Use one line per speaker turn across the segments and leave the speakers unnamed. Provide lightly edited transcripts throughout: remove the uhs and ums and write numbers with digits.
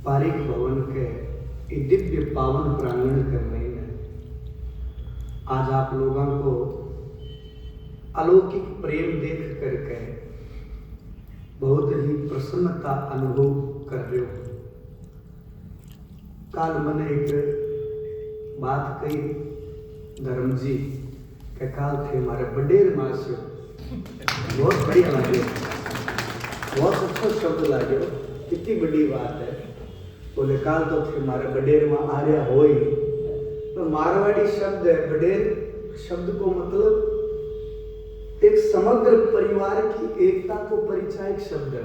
पारिक भवन के ये दिव्य पावन प्रांगण के में आज आप लोगों को अलौकिक प्रेम देख करके बहुत ही प्रसन्नता अनुभव कर रहे हो। कल मैंने एक बात कही धर्म जी के काल थे हमारे बडेर मास बहुत बढ़िया लगे, बहुत अच्छा शब्द लगे, कितनी बड़ी बात है। बोले काल तो थे हमारे बडेर में आर्या हो ही तो मारवाड़ी शब्द है। बडेर शब्द को मतलब एक समग्र परिवार की एकता को परिचायक शब्द है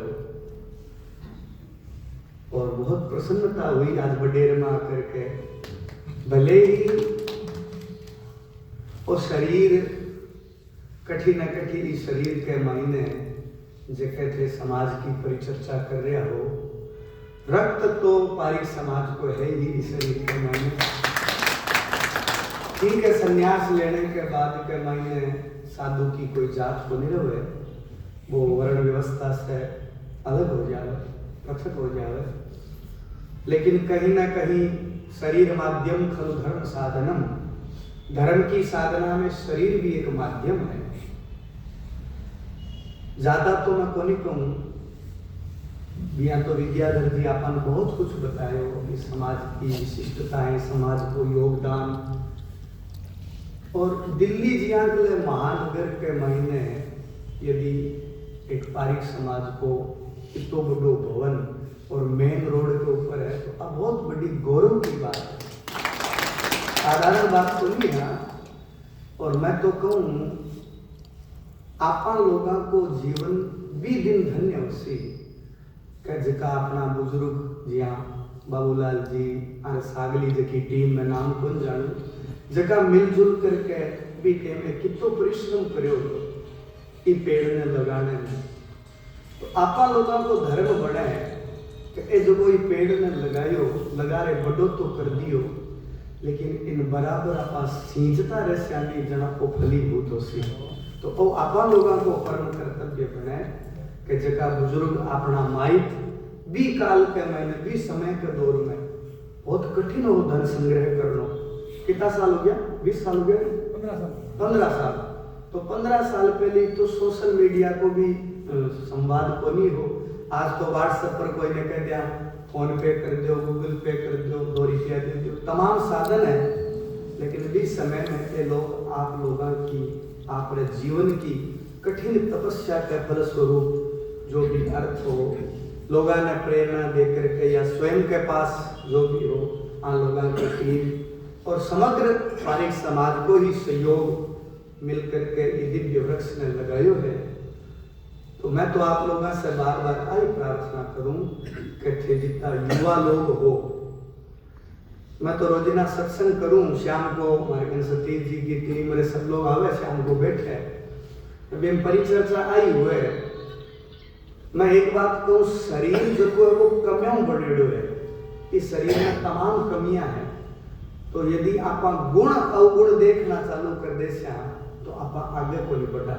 और बहुत प्रसन्नता हुई आज बडेर में आकर के। भले ही वो शरीर कठी न कठी शरीर के मायने जैसे थे समाज की परिचर्चा कर रहा हो, रक्त तो पारिक समाज को है ही शरीर के मायने। ठीक है, संन्यास लेने के बाद के मायने साधु की कोई जात को नहीं रहे, वो वर्ण व्यवस्था से अलग हो जाए, पृथक हो जाए, लेकिन कहीं ना कहीं शरीर माध्यम खलु धर्म साधनम, धर्म की साधना में शरीर भी एक माध्यम है। ज्यादा तो मैं को नहीं कहूँ, यहाँ तो विद्याधर जी अपन बहुत कुछ बताए हो कि समाज की विशिष्टताएं, समाज को योगदान, और दिल्ली जिया के लिए महानगर के महीने यदि एक पारिक समाज को इतो बड़ो भवन और मेन रोड के ऊपर है तो अब बहुत बड़ी गौरव की बात है, साधारण बात तो नहीं है। और मैं तो कहूँ आपा लोगों को जीवन भी दिन धन्य हो सी जका अपना बुजुर्ग जिया बाबूलाल जी और सागली जी की टीम में नाम कौन जानू, जका मिलजुल करके भी में कितो परिश्रम करो ये पेड़ ने लगाने में। तो आपा लोगों को धर्म बड़ा है कि ए जो कोई पेड़ ने लगायो लगा रहे बड़ो तो कर दियो, लेकिन इन बराबर आपा सींचता रह श्यामी जना को फलीभूत हो सी। तो वो आपा लोगों को परम कर्तव्य बने कि जगह बुजुर्ग अपना माइक भी काल के महीने भी समय के दौर में बहुत कठिन हो धन संग्रह करना। कितना साल हो गया? 20 साल हो गया? 15 साल। तो 15 साल पहले तो सोशल मीडिया को भी संवाद को नहीं हो। आज तो व्हाट्सएप पर कोई ने कह दिया फोन पे कर दो, गूगल पे कर दो, 2 रुपया दे दो, तमाम साधन है। लेकिन भी समय में ये लोग आप लोगों की आपने जीवन की कठिन तपस्या के फलस्वरूप जो भी अर्थ हो, लोगों ने प्रेरणा देकर के या स्वयं के पास जो भी हो, आन लोगों की टीम और समग्र पारिक समाज को ही सहयोग मिलकर के ये दिव्य वृक्ष ने लगायो है। तो मैं तो आप लोगों से बार बार आई प्रार्थना करूं कि जितना युवा लोग हो, मैं तो रोजाना सत्संग करूं, शाम को हमारे सतीश जी की टीम मेरे सब लोग आवे, शाम को बैठे अभी परिचर्चा आई हुए। मैं एक बात कहूँ, शरीर जो है वो कमियों बढ़ेड़ो है, इस शरीर में तमाम कमियां हैं। तो यदि आप गुण अवगुण देखना चालू कर दे तो आप आगे को नहीं बढ़ा।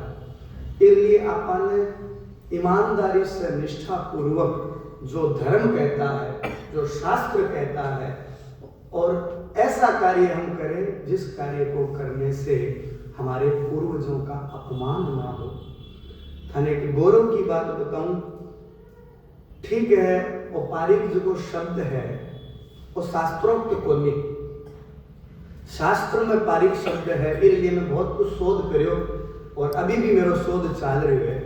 इसलिए आपने ईमानदारी से निष्ठा पूर्वक जो धर्म कहता है, जो शास्त्र कहता है, और ऐसा कार्य हम करें जिस कार्य को करने से हमारे पूर्वजों का अपमान ना हो। थाने की गौरव की बात बताऊं, ठीक है वो पारिक जो शब्द है वो शास्त्रोक्त को नहीं, शास्त्र में पारिक शब्द है। इसलिए मैं बहुत कुछ शोध करो और अभी भी मेरा शोध चल रही है।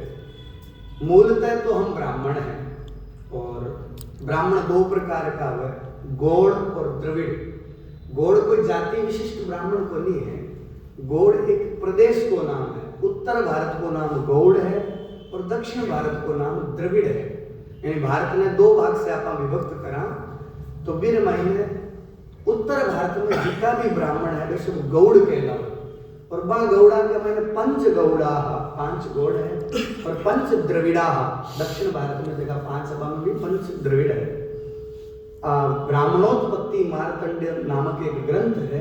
मूलतः तो हम ब्राह्मण हैं और ब्राह्मण 2 प्रकार का है, गौड़ और द्रविड़। गौड़ कोई जाति विशिष्ट ब्राह्मण को नहीं है, गौड़ एक प्रदेश को नाम है। उत्तर भारत को नाम गौड़ है और दक्षिण भारत को नाम द्रविड़ है। यानी भारत ने 2 भाग से आप विभक्त करा। तो बिर महीने उत्तर भारत में जितना भी ब्राह्मण है वे सब गौड़ कहलाओ, और वह गौड़ा का मैंने 5 गौड़ा, 5 गौड़ है, और 5 द्रविड़ा। दक्षिण भारत में जगह 5 सभा में भी 5 द्रविड़ है। ब्राह्मणोत्पत्ति मार्कंडेय नामक एक ग्रंथ है,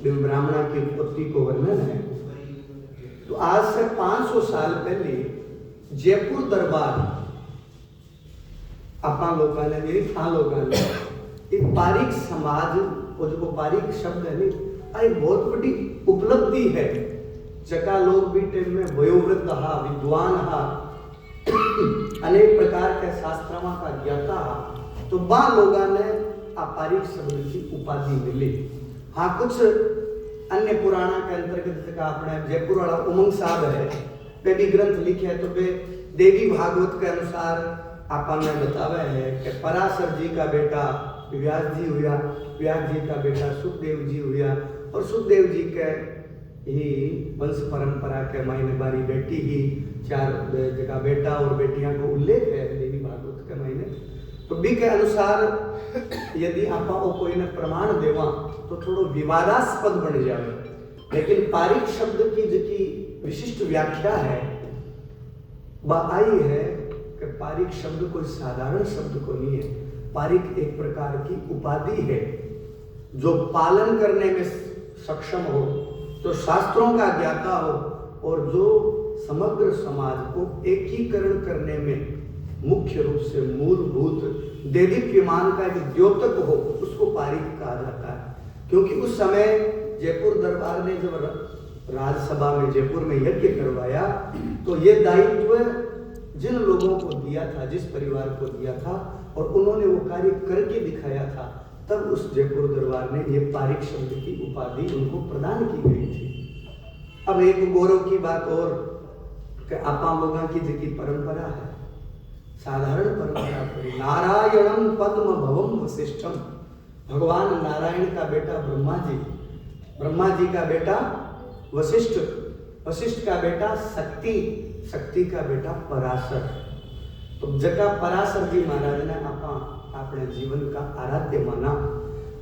ब्राह्मणों की उत्पत्ति को वर्णन है। तो आज से 500 साल पहले जयपुर दरबार अपना लोगों ने, मेरी था लोगों ने एक पारिक समाज और जो पारिक शब्द है नहीं, एक बहुत बड़ी उपलब्धि है। जका लोग भी टेम में वयोवृद्ध हा, विद्वान हा, अनेक प्रकार के शास्त्रमा का ज्ञाता हा, तो बा लोगा ने पारिक शब्द की उपाधि मिली। हाँ, कुछ अन्य पुराणा के अंतर्गत का अपने जयपुर वाला उमंग साहब है, वे भी ग्रंथ लिखे है, तो वे देवी भागवत के अनुसार आपन ने बतावे है कि पराशर जी का बेटा व्यास जी हुआ, व्यास जी का बेटा सुखदेव जी हुआ, और सुखदेव जी के ही वंश परंपरा के मायने बारी बेटी ही 4 जगह बेटा और बेटियां को उल्लेख है देवी भागवत के मायने। तो बी के अनुसार यदि आपा ओ कोई ने प्रमाण देवा तो थोड़ो विवादास्पद बन जाए, लेकिन पारिक शब्द की जो विशिष्ट व्याख्या है वह आई है कि पारिक शब्द कोई साधारण शब्द को नहीं है। पारिक एक प्रकार की उपाधि है जो पालन करने में सक्षम हो, जो शास्त्रों का ज्ञाता हो, और जो समग्र समाज को एकीकरण करने में मुख्य रूप से मूलभूत देदीप्यमान का एक द्योतक हो, उसको पारिक कहा जाता है। क्योंकि उस समय जयपुर दरबार ने जब राजसभा में जयपुर में यज्ञ करवाया तो ये दायित्व जिन लोगों को दिया था, जिस परिवार को दिया था, और उन्होंने वो कार्य करके दिखाया था, तब उस जयपुर दरबार ने ये पारिक शब्द की उपाधि उनको प्रदान की गई थी। अब एक गौरव की बात और कि आपा लोगों की जिनकी परंपरा है, साधारण परंपरा पर नारायणम पद्म भवम वशिष्ठम, भगवान नारायण का बेटा ब्रह्मा जी, ब्रह्मा जी का बेटा वशिष्ठ, वशिष्ठ का बेटा शक्ति, शक्ति का बेटा पराशर। तो जगह पराशर जी महाराज ने अपने जीवन का आराध्य माना।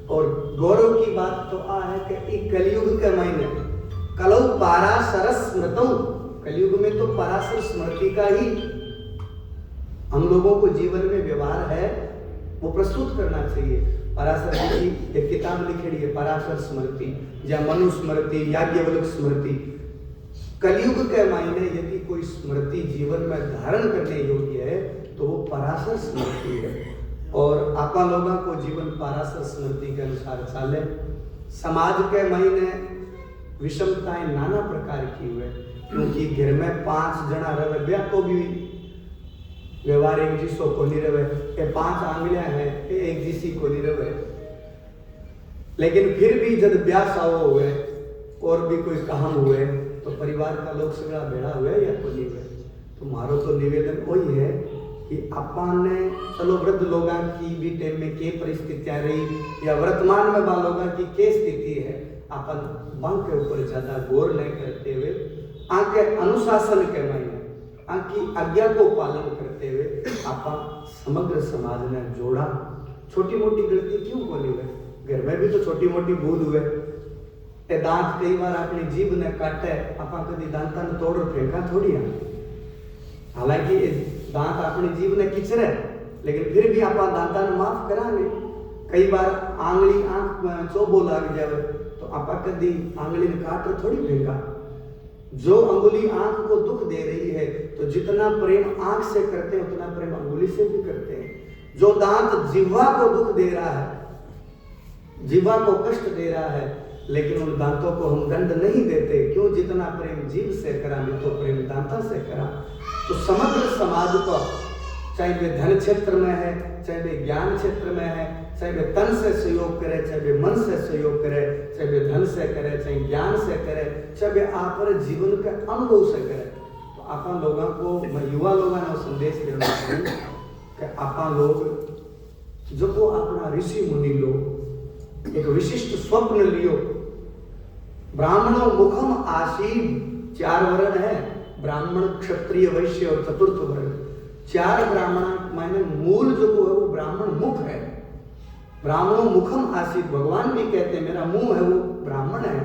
और गौरव की बात तो आ है कि कलयुग के महीने कलौ पराशर स्मृतौ, कलयुग में तो पराशर स्मृति का ही हम लोगों को जीवन में व्यवहार है वो प्रस्तुत करना चाहिए। पराशर जी की एक किताब लिखेड़ी है पराशर स्मृति या मनु स्मृति, याज्ञवल्क्य स्मृति। कलयुग के मायने यदि कोई स्मृति जीवन में धारण करने योग्य है तो वो पराशर स्मृति है। और आपा लोगों को जीवन पराशर स्मृति के अनुसार चाले। समाज के मायने विषमताएं नाना प्रकार की हुए, क्योंकि घर में 5 जना रहे ब्याह तो भी व्यवहार एक जिसो को नहीं रहे, 5 आंगलियां हैं एक जिसी को नहीं रहे, लेकिन फिर भी जब ब्याह सावो हुए और भी कोई काम हुए तो परिवार का लोग सगड़ा भेड़ा हुए या को नहीं हुए। तो मारो तो निवेदन वही है कि अपन ने चलो वृद्ध लोगों की भी टाइम में के परिस्थितियां रही या वर्तमान में बाल लोगों की के स्थिति है, अपन बंक के ऊपर ज्यादा गौर नहीं करते हुए आके अनुशासन के मायने आकी आज्ञा को पालन करते हुए अपन समग्र समाज ने जोड़ा। छोटी मोटी गलती क्यों बोली हुए, घर में भी तो छोटी मोटी भूल हुए। दांत कई बार अपनी जीभ ने काटे, आपा कभी दांता ने तोड़ फेंका थोड़ी है। हालांकि दांत अपनी जीभ ने किचरे, लेकिन फिर भी आपा दांता ने माफ करांगे। कई बार आंगली आंख में चोबो लग जावे तो आपा कभी आंगली ने काट थोड़ी फेंका। जो अंगुली आंख को दुख दे रही है तो जितना प्रेम आंख से करते हैं उतना प्रेम अंगुली से भी करते हैं। जो दांत जिह्वा को दुख दे रहा है, जिह्वा को कष्ट दे रहा है, लेकिन उन दांतों को हम दंड नहीं देते। क्यों? जितना प्रेम जीभ से करा नहीं तो प्रेम दांता से करा। तो समग्र समाज को चाहे वे धन क्षेत्र में है, चाहे वे ज्ञान क्षेत्र में है, चाहे वे तन से सहयोग करे, चाहे वे मन से सहयोग करे, चाहे वे धन से करे, चाहे ज्ञान से करे, चाहे वे आप जीवन के अनुभव से करे। तो आपा लोगों को, मैं युवा लोगों ने संदेश देना चाहूँ कि आपा लोग जो को अपना ऋषि मुनि लो, एक विशिष्ट स्वप्न लियो। ब्राह्मणों मुखम आसीन 4 वर्ण है, ब्राह्मण क्षत्रिय वैश्य और चतुर्थ वर्ण। 4 ब्राह्मण माने मूल जो है वो ब्राह्मण मुख है। ब्राह्मणों मुखम आसीत, भगवान भी कहते हैं मेरा मुंह है वो ब्राह्मण है।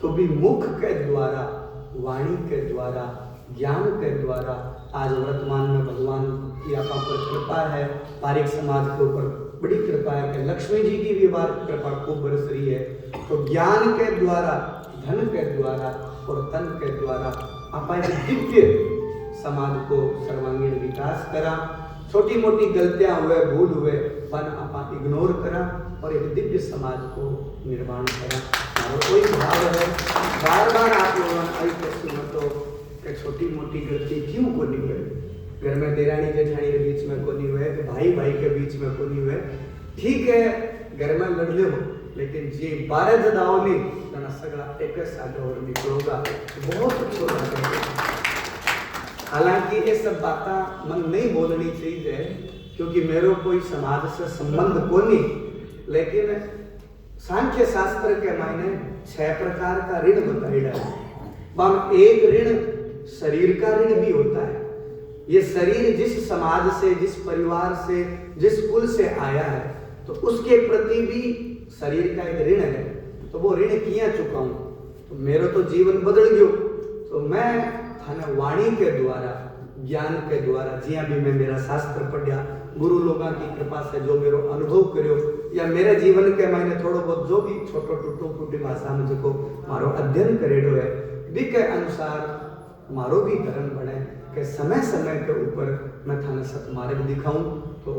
तो भी मुख के द्वारा, वाणी के द्वारा, ज्ञान के द्वारा आज वर्तमान में भगवान की आपा पर कृपा है, पारिक समाज के ऊपर बड़ी कृपा है कि लक्ष्मी जी की भी बार कृपा खूब बरस रही है। तो ज्ञान के द्वारा, धन के द्वारा और तन के द्वारा आपा एक दिव्य समाज को सर्वांगीण विकास करा। छोटी मोटी गलतियां हुए, भूल हुए, पर आप इग्नोर करा और एक दिव्य समाज को निर्माण करा। और कोई भाव है बार बार आप लोगों आई प्रश्न तो कि छोटी मोटी गलती क्यों को नहीं हुए, घर में देरानी जेठानी के बीच में को नहीं हुए, भाई भाई के बीच में को नहीं हुए। ठीक है, घर में लड़ ले हो, लेकिन जे 12 जदाओ नहीं तना सगला एक साथ और निकलोगा बहुत अच्छा लगेगा। हालांकि ये सब बातें मन नहीं बोलनी चाहिए क्योंकि मेरे कोई समाज से संबंध को नहीं, लेकिन सांख्य शास्त्र के मायने 6 प्रकार का ऋण बताया है। वह एक ऋण शरीर का ऋण भी होता है। ये शरीर जिस समाज से, जिस परिवार से, जिस कुल से आया है तो उसके प्रति भी शरीर का एक ऋण है। तो वो ऋण किया चुका हूँ तो मेरा तो जीवन बदल गयो। तो मैं थाने वाणी के द्वारा, ज्ञान के द्वारा, जिया भी मैं मेरा शास्त्र पढ़िया, गुरु लोगों की कृपा से जो मेरो अनुभव करो या मेरे जीवन के मायने थोड़ा बहुत जो भी छोटो टूटो फूटी भाषा में जो मारो अध्ययन करेडो है भी के अनुसार मारो भी धर्म बने कि समय समय के ऊपर मैं थाने सतमार्ग दिखाऊं। तो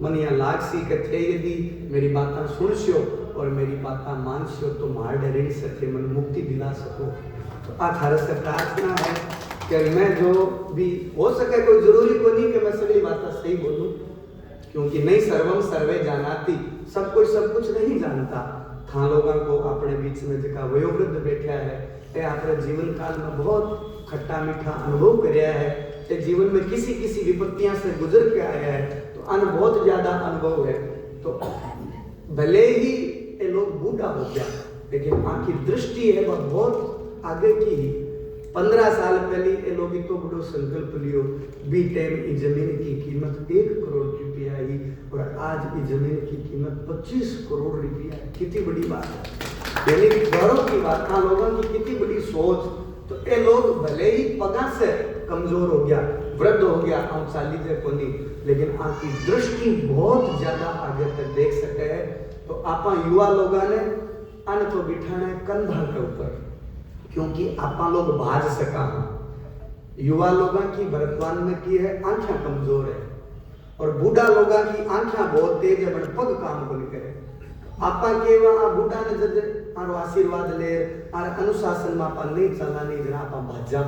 मन यहाँ लाग सी के थे यदि मेरी बातें सुनस्यो और मेरी बातें मानस्यो तो मार ऋण से थे मन मुक्ति दिला सको। तो आ थारे से प्रार्थना है कि मैं जो भी हो सके, कोई जरूरी को नहीं कि मैं सभी बातें सही बोलूं, क्योंकि नहीं सर्वम सर्वे जानाती, सब कोई सब कुछ नहीं जानता। था लोगों को अपने बीच में जगह वयोवृद्ध बैठा है, ते अपने जीवन काल में बहुत खट्टा मीठा अनुभव कराया है, ते जीवन में किसी किसी विपत्तियां से गुजर के आया है, तो बहुत ज्यादा अनुभव है। तो भले ही ये लोग बूढ़ा हो गया लेकिन आंखी दृष्टि है वह बहुत आगे की ही। 15 साल पहले ये लोग तो बड़ो संकल्प लियो बी टाइम इस जमीन की कीमत 1 करोड़ रुपया ही और आज इस जमीन की कीमत 25 करोड़ रुपया है। कितनी बड़ी बात है, यानी गौरव की बात। हाँ, लोगों की कितनी बड़ी सोच। तो ये लोग भले ही पगा से कमजोर हो गया, वृद्ध हो गया, हम चाली से कोनी, लेकिन आपकी दृष्टि बहुत ज्यादा आगे तक देख सके है। तो आप युवा लोगों ने अन तो बिठाना है कंधा के ऊपर, क्योंकि आप लोग भाज सका। युवा लोगों की वर्तमान में की है आंखें कमजोर है और बूढ़ा लोगों की आंखें बहुत तेज है, बड़े पग काम को नहीं करे। आपा के वहां बूढ़ा ने जब आरो आशीर्वाद ले आर अनुशासन में आपा नहीं चला नहीं जना आपा भाजा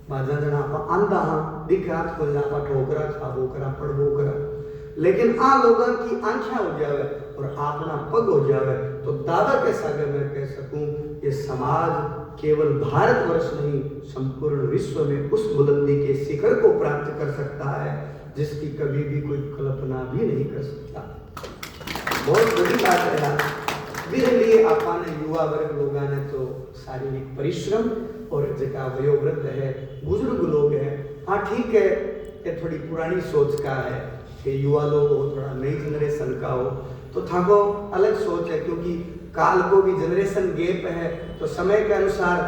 भाजा जना आपा आंधा दिखात को आपा ठोकरा खाबो करा पड़बो करा। लेकिन आ लोगों की आंखें हो जावे और अपना पग हो जावे तो दादा के सागे मैं कह सकूं ये समाज केवल भारतवर्ष नहीं संपूर्ण विश्व में उस बुलंदी के शिखर को प्राप्त कर सकता है जिसकी कभी भी कोई कल्पना भी नहीं कर सकता। बहुत बड़ी बात है। मेरे लिए आपने युवा वर्ग लोगों ने तो शारीरिक परिश्रम और जगह वयोवृद्ध है, बुजुर्ग लोग हैं। हाँ ठीक है, ये थोड़ी पुरानी सोच का है कि युवा लोग हो, थोड़ा नई जनरेशन का हो, तो थाको अलग सोच है क्योंकि काल को भी जनरेशन गैप है। तो समय के अनुसार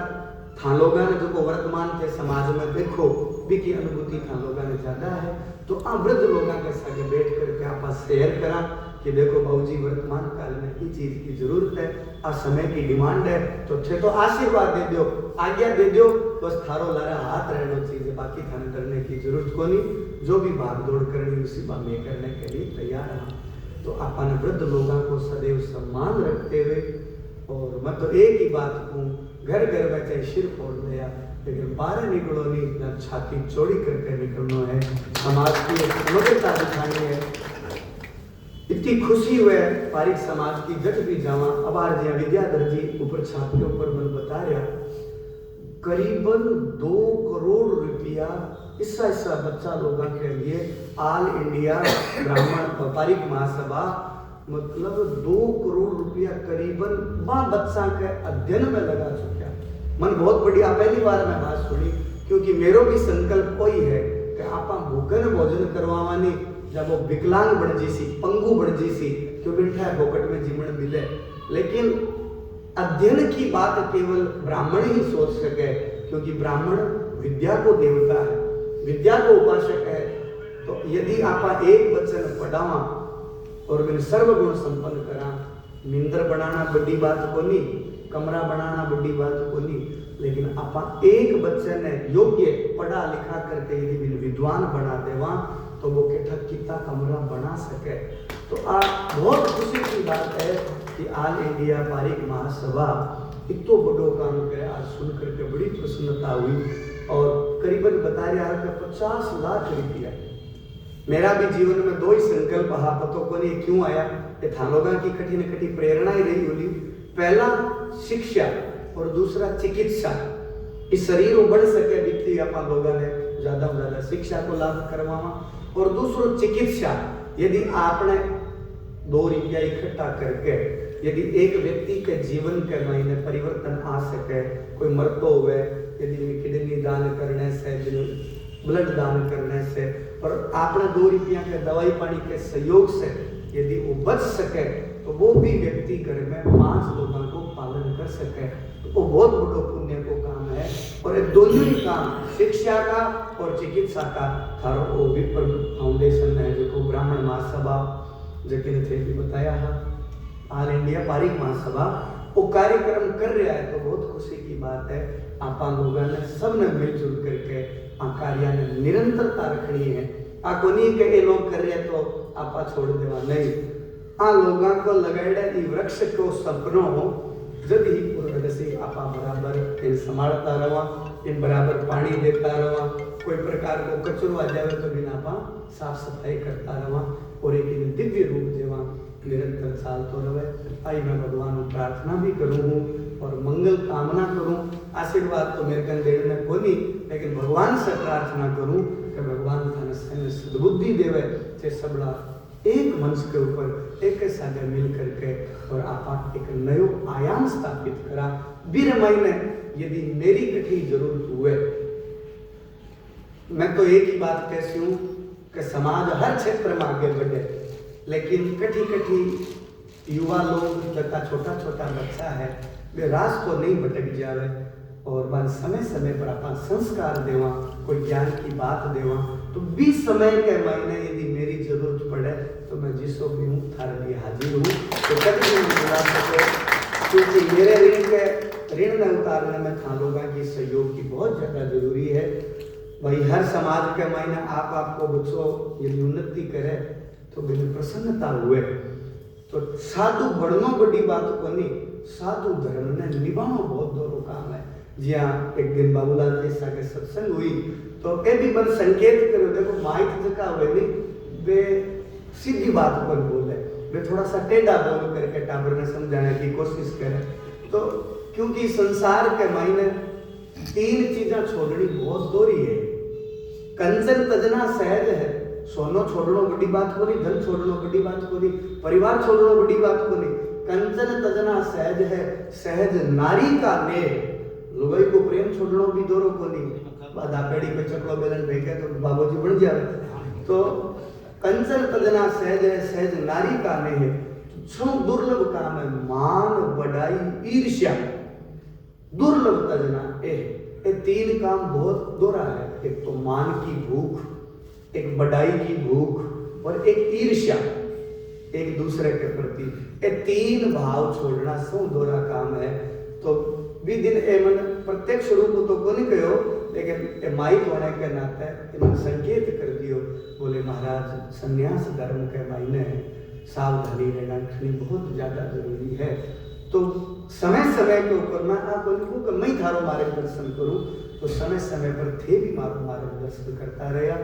था लोगों ने जो वर्तमान के समाज में देखो भी की अनुभूति था लोगों ने ज्यादा है। तो वृद्ध लोगों के साथ बैठ करके आप शेयर करा कि देखो बाबूजी वर्तमान काल में ये चीज की जरूरत है और समय की डिमांड है, तो थे तो आशीर्वाद दे दो, आज्ञा दे दो, बस थारो लारा हाथ रहना चाहिए, बाकी थाने करने की जरूरत को नहीं। जो भी भाग दौड़ करनी उसी बात में करने के लिए तैयार है। तो अपन वृद्ध लोगों को सदैव सम्मान रखते हुए, और मैं तो एक ही बात कहूँ, घर घर में चाहे सिर फोड़ लिया लेकिन बाहर निकलो नहीं, इतना छाती चौड़ी करके निकलना है, समाज की समग्रता दिखानी है। इतनी खुशी हुए पारिक समाज की जट भी जावा। अब आज विद्याधर जी ऊपर छाप के ऊपर मन बता रहा करीबन 2 करोड़ रुपया ऐसा बच्चा लोगों के लिए ऑल इंडिया ब्राह्मण पारिक महासभा मतलब 2 करोड़ रुपया करीबन बच्चा के अध्ययन में लगा चुका। मन बहुत बढ़िया, पहली बार मैं बात सुनी, क्योंकि मेरो भी संकल्प वही है कि आप भूखन भोजन करवानी जब वो विकलांग बन जीसी, पंगु बन जीसी, क्यों बिठा फोकट में जीवन मिले। लेकिन अध्ययन की बात केवल ब्राह्मण ही सोच सके, क्योंकि ब्राह्मण विद्या को देवता है, विद्या को उपासक है। तो यदि आप एक बच्चन पढ़ावा और मैंने सर्वगुण संपन्न करा, निंदर बनाना बड़ी बात को नहीं, कमरा बनाना बड़ी बात को नहीं, लेकिन आप एक बच्चे ने योग्य पढ़ा लिखा करके यदि विद्वान बना देवा तो वो केठा कितना कमरा बना सके। तो आप बहुत खुशी की बात है कि ऑल इंडिया पारिक महासभा इतो बड़ो काम करे। आज सुन करके बड़ी प्रसन्नता हुई और करीबन बता रहा है कि 50 लाख रुपया। मेरा भी जीवन में दो ही संकल्प हा, पतो को नहीं क्यों आया, ये थानोगा की कठी न कठी प्रेरणा ही रही होली। पहला शिक्षा और दूसरा चिकित्सा। इस शरीर में बढ़ सके व्यक्ति अपन लोगों ने ज्यादा से ज्यादा शिक्षा को लाभ करवावा। और दूसरो चिकित्सा, यदि आपने 2 रुपया इकट्ठा करके यदि एक व्यक्ति के जीवन के महीने परिवर्तन आ सके, कोई मरतो हुए, यदि किडनी दान करने से, ब्लड दान करने से, और आपने 2 रुपया के दवाई पानी के सहयोग से यदि वो बच सके, तो वो भी व्यक्ति घर में 5 लोगों को पालन कर सके, तो वो बहुत बड़ो पुण्य को काम है। और ये दोनों ही काम, शिक्षा का और चिकित्सा का, थारो वो विप्र फाउंडेशन है जो ब्राह्मण महासभा जकिन थे भी बताया है, ऑल इंडिया पारिक महासभा वो कार्यक्रम कर रहा है। तो बहुत खुशी की बात है। आप लोगों ने सबने मिलजुल करके कार्य ने निरंतरता रखनी है। आ कोनी के ये लोग कर रहे हैं तो आपा छोड़ देवा नहीं। आ लोगों को लगाएड़ा ई वृक्ष को सपनो हो, जब ही पूर्ण से आपा बराबर इन संभालता रहा, इन बराबर पानी देता रहा, कोई प्रकार को कचरो आ जाए तो बिना आपा साफ सफाई करता रहा, और एक दिव्य रूप जेवा निरंतर चालतो रहे। आई मैं भगवान को प्रार्थना भी करूँ और मंगल कामना करूँ। आशीर्वाद तो मेरे कन देने को नहीं, लेकिन भगवान से प्रार्थना करूँ कि भगवान थाने सद्बुद्धि देवे, जे सबला एक मंच के ऊपर एक सागर मिल करके और आप एक नयो आयाम स्थापित करा। बीर महीने यदि मेरी कठी जरूरत हुए, मैं तो एक ही बात कहती हूँ कि समाज हर क्षेत्र में आगे बढ़े, लेकिन कठी कठी युवा लोग तथा छोटा छोटा बच्चा है वे रास्ते को नहीं भटक जावे, और बाद समय समय पर अपन संस्कार देवा, कोई ज्ञान की बात देवा। तो 20 समय के महीने यदि मेरी जरूरत पड़े तो मैं जिसो भी हूँ थारे लिए हाजिर हूँ। तो कभी भी बुला सके, क्योंकि मेरे ऋण में उतारने में था लोगों की सहयोग की बहुत ज़्यादा जरूरी है। भाई हर समाज के महीने आपको बच्चों यदि उन्नति करे तो बिन प्रसन्नता हुए। तो साधु बढ़नो बड़ी बात को नहीं, साधु धर्म ने निभाना बहुत दोनों काम है। जी हाँ, एक दिन बाबूलाल जी के सत्संग हुई तो ये भी बन संकेत करो, देखो माइक जका हुए नहीं, वे सीधी बात पर बोले, वे थोड़ा सा टेढ़ा बोल करके टाबर ने समझाने की कोशिश करे। तो क्योंकि संसार के मायने 3 चीजें छोड़नी बहुत दोरी है। कंचन तजना सहज है, सोनो छोड़नो बड़ी बात को नहीं, धन छोड़नो बड़ी बात को नहीं, परिवार छोड़नो बड़ी बात को नहीं। कंचन तजना सहज है, सहज नारी का नेह। लुगाई को प्रेम छोड़नो भी दोरो को नहीं, बाधा पेड़ी पे चकलो बेलन भेगे तो बाबूजी बन जावे। तो कंचन तजना सहज है, सहज नारी का नेह। छो दुर्लभ काम है, मान बढ़ाई ईर्ष्या, दुर्लभ तजना ये 3 काम बहुत दोहरा है। एक तो मान की भूख, एक बढ़ाई की भूख और एक ईर्ष्या एक दूसरे के प्रति। ये 3 भाव छोड़ना सो दोहरा काम है। तो विदिन एमन प्रत्यक्ष रूप तो को नहीं कहो, लेकिन माइक होने के नाते इन्हें संकेत कर दियो। बोले महाराज संन्यास धर्म के मायने सावधानी रहना बहुत ज्यादा जरूरी है। तो समय समय के ऊपर मैं आपको लिखूँ कि मैं थारो मार्गदर्शन करूँ, तो समय समय पर थे भी मारो मार्गदर्शन करता रहा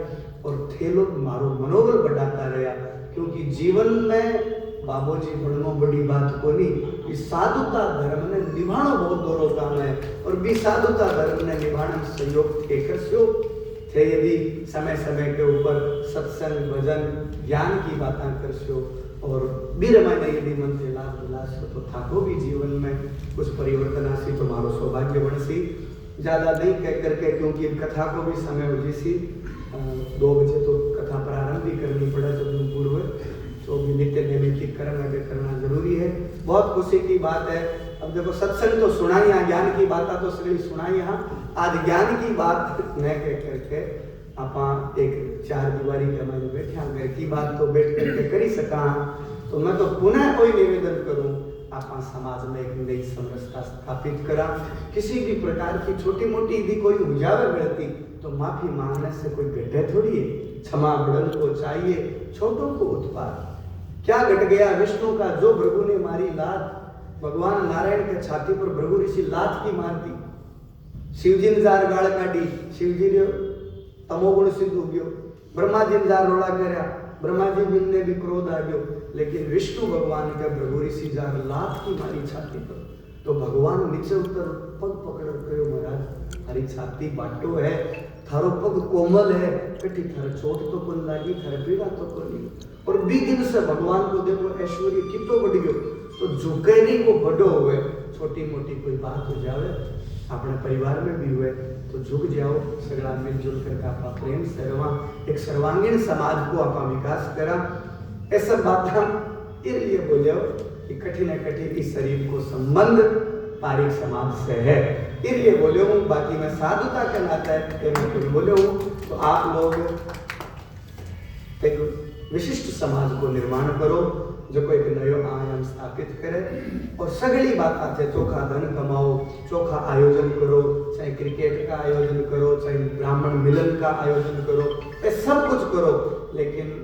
और थे लोग मारो मनोबल बढ़ाता रहा। क्योंकि जीवन में बाबूजी बढ़नो बड़ी बात को नहीं, इस साधुता धर्म ने निभाना बहुत दोरो काम है। और भी साधुता धर्म ने निभाना सहयोग थे करस्यो थे। यदि समय समय के ऊपर सत्संग भजन ज्ञान की बातें करस्यो और बीर महीने यदि मन से लाभ दिलासो, तो थाको भी जीवन में कुछ परिवर्तन आसी, तो मारो सौभाग्य बनसी। ज़्यादा नहीं कह करके, क्योंकि कथा को भी समय हो जैसी 2 बजे तो कथा प्रारंभ भी करनी पड़े, तो पूर्व तो भी नित्य नैमित्तिक कर्म अगर करना जरूरी है। बहुत खुशी की बात है। अब देखो सत्संग तो सुना यहाँ, ज्ञान की बात तो सभी सुना यहाँ, आज ज्ञान की बात न कह करके आप एक 4 दीवारी के मैंने बैठे घर की बात तो बैठ करके कर ही सका। तो मैं तो पुनः कोई निवेदन करूं, आप समाज में एक नई समरसता स्थापित करा। किसी भी प्रकार की छोटी मोटी यदि कोई उजागर गलती तो माफी मांगने से कोई घटे थोड़ी है। क्षमा बड़न को चाहिए, छोटों को उत्पात। क्या घट गया विष्णु का, जो भृगु ने मारी लात। भगवान नारायण के छाती पर भृगु ऋषि लात की मारती। शिवजी ने जार गाल काढ़ी, शिवजी ने तमोगुण सिद्ध हो गयो। ब्रह्मा जी ने जार रोड़ा कर्या, ब्रह्मा जी ने भी क्रोध आ गयो। लेकिन विष्णु भगवान के भृगु ऋषि जार लात की मारी छाती पर, तो भगवान नीचे उतर पग पकड़ कहो, महाराज थारी छाती बाटो है, थारो पग कोमल है, कटी थारे चोट तो कोन लागी, थारे पीड़ा तो कोनी। और बी दिन से भगवान को देखो ऐश्वर्य कितो बढ़ गयो। तो झुके नहीं को बड़ो हुए, छोटी मोटी कोई बात हो जावे, अपने परिवार में भी हुए तो झुक जाओ, सगड़ा मिलजुल करके आपा प्रेम से रवा, एक सर्वांगीण समाज को आपा विकास करा। ऐसा बात हम इसलिए बोले कि कठिन कठिन इस शरीर को संबंध पारिक समाज से है, इसलिए बोले हूँ। बाकी मैं साधुता के नाते बोले हूँ। तो आप लोग एक विशिष्ट समाज को निर्माण करो, जो कोई एक नयो आयाम स्थापित करे। और सगली बात आते चोखा धन कमाओ, चोखा आयोजन करो, चाहे क्रिकेट का आयोजन करो, चाहे ब्राह्मण मिलन का आयोजन करो, ये सब कुछ करो। लेकिन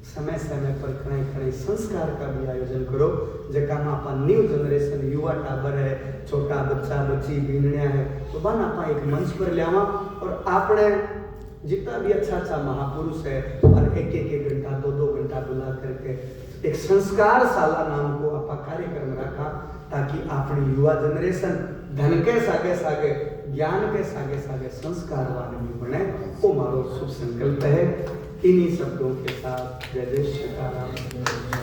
समय समय पर खड़े खड़े संस्कार का भी आयोजन करो, जका में आपा न्यू जनरेशन युवा टाबर है, छोटा बच्चा बच्ची बीनणिया है, तो बन आपा एक मंच पर लियावा। और आपने जितना भी अच्छा महापुरुष है और एक घंटा 2 घंटा बुला करके एक संस्कार शाला नाम को आपा कार्यक्रम रखा, ताकि अपनी युवा जनरेशन धन के सागे सागे ज्ञान के सागे सागे संस्कारवान भी बने। वो मारो शुभ संकल्प है। इन्हीं शब्दों के साथ जय जय श्री राम।